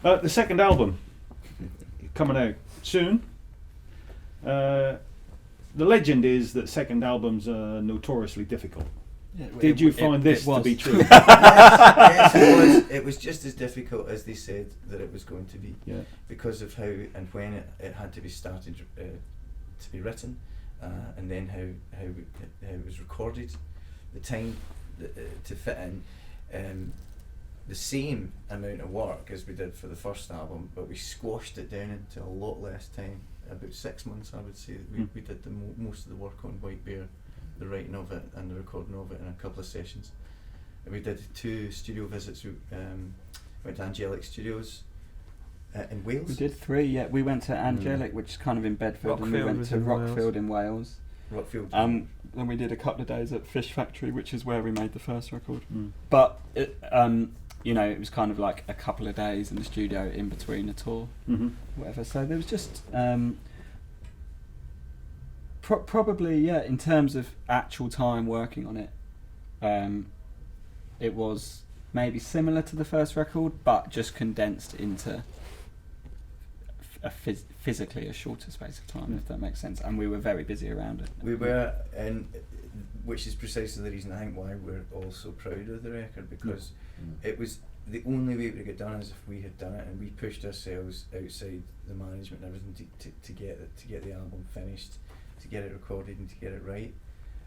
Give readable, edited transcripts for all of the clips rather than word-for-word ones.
The second album coming out soon. The legend is that second albums are notoriously difficult. Yeah, Did you find this to be true? Yes, it was just as difficult as they said that it was going to be, because of how and when it had to be started to be written, and then how it was recorded, the time to fit in the same amount of work as we did for the first album, but we squashed it down into a lot less time. About 6 months, I would say. We did most of the work on White Bear, the writing of it and the recording of it in a couple of sessions. We did 2 studio visits. We went to Angelic Studios in Wales. We did 3, yeah. We went to Angelic, which is kind of in Bedford, and we went to Rockfield in Wales. Rockfield. Then we did a couple of days at Fish Factory, which is where we made the first record. But it, it was kind of like a couple of days in the studio in between a tour, whatever. So there was just probably, in terms of actual time working on it, it was maybe similar to the first record, but just condensed into physically a shorter space of time, if that makes sense. And we were very busy around it. We were, and which is precisely the reason I think why we're all so proud of the record, because it was the only way it would get done is if we had done it, and we pushed ourselves outside the management and everything to get the album finished, to get it recorded and to get it right.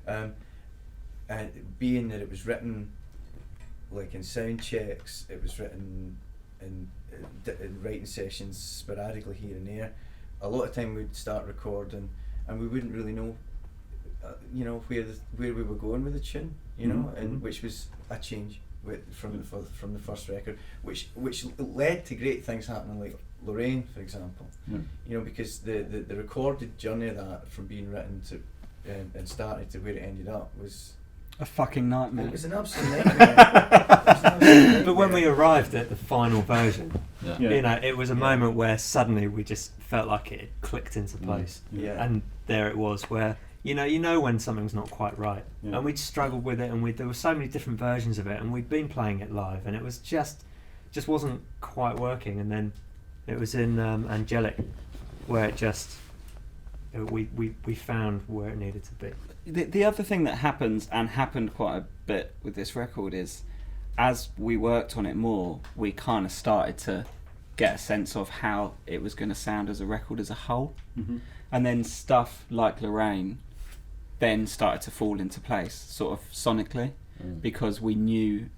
And being that it was written like in sound checks, it was written in writing sessions sporadically here and there. A lot of time we'd start recording and we wouldn't really know where we were going with the tune, and which was a change from the first record, which led to great things happening, like Lorraine, for example. Because the recorded journey of that, from being written to and started to where it ended up, was a fucking nightmare. It was an absolute nightmare. But when we arrived at the final version, it was a moment where suddenly we just felt like it had clicked into place. And there it was, where you know when something's not quite right, and we'd struggled with it, and there were so many different versions of it, and we'd been playing it live, and it was just wasn't quite working. And then it was in Angelic where it just we found where it needed to be. The other thing that happened quite a bit with this record is, as we worked on it more, we kind of started to get a sense of how it was going to sound as a record as a whole. And then stuff like Lorraine then started to fall into place, sort of sonically, because we knew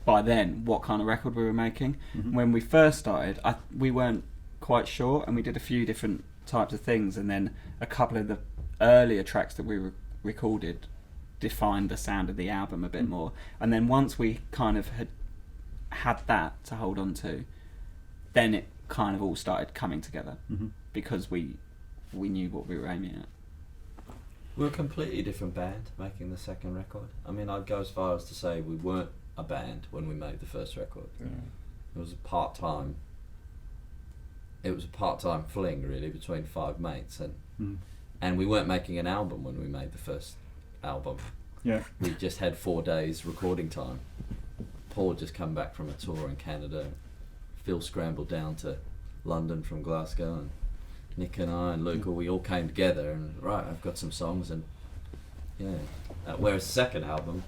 by then what kind of record we were making. When we first started, we weren't quite sure, and we did a few different types of things, and then a couple of the earlier tracks that we recorded defined the sound of the album a bit more. And then once we kind of had that to hold on to, then it kind of all started coming together, because we knew what we were aiming at. We're a completely different band making the second record. I mean, I'd go as far as to say we weren't a band when we made the first record. It was a part-time fling, really, between 5 mates, and we weren't making an album when we made the first album. We just had 4 days recording time. Paul had just come back from a tour in Canada. Phil scrambled down to London from Glasgow, and Nick and I and Luke, we all came together, and I've got some songs, and whereas the second album,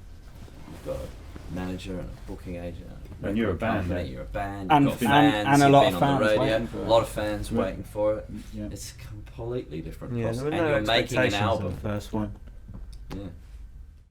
you've got a manager and a booking agent, and you're a band, you're a band, and you've got fans, and a you've lot been of on the fans radio, waiting for it. a lot of fans waiting for it. Yeah. It's a completely different There process, were and no you're making an expectations album. on the first one.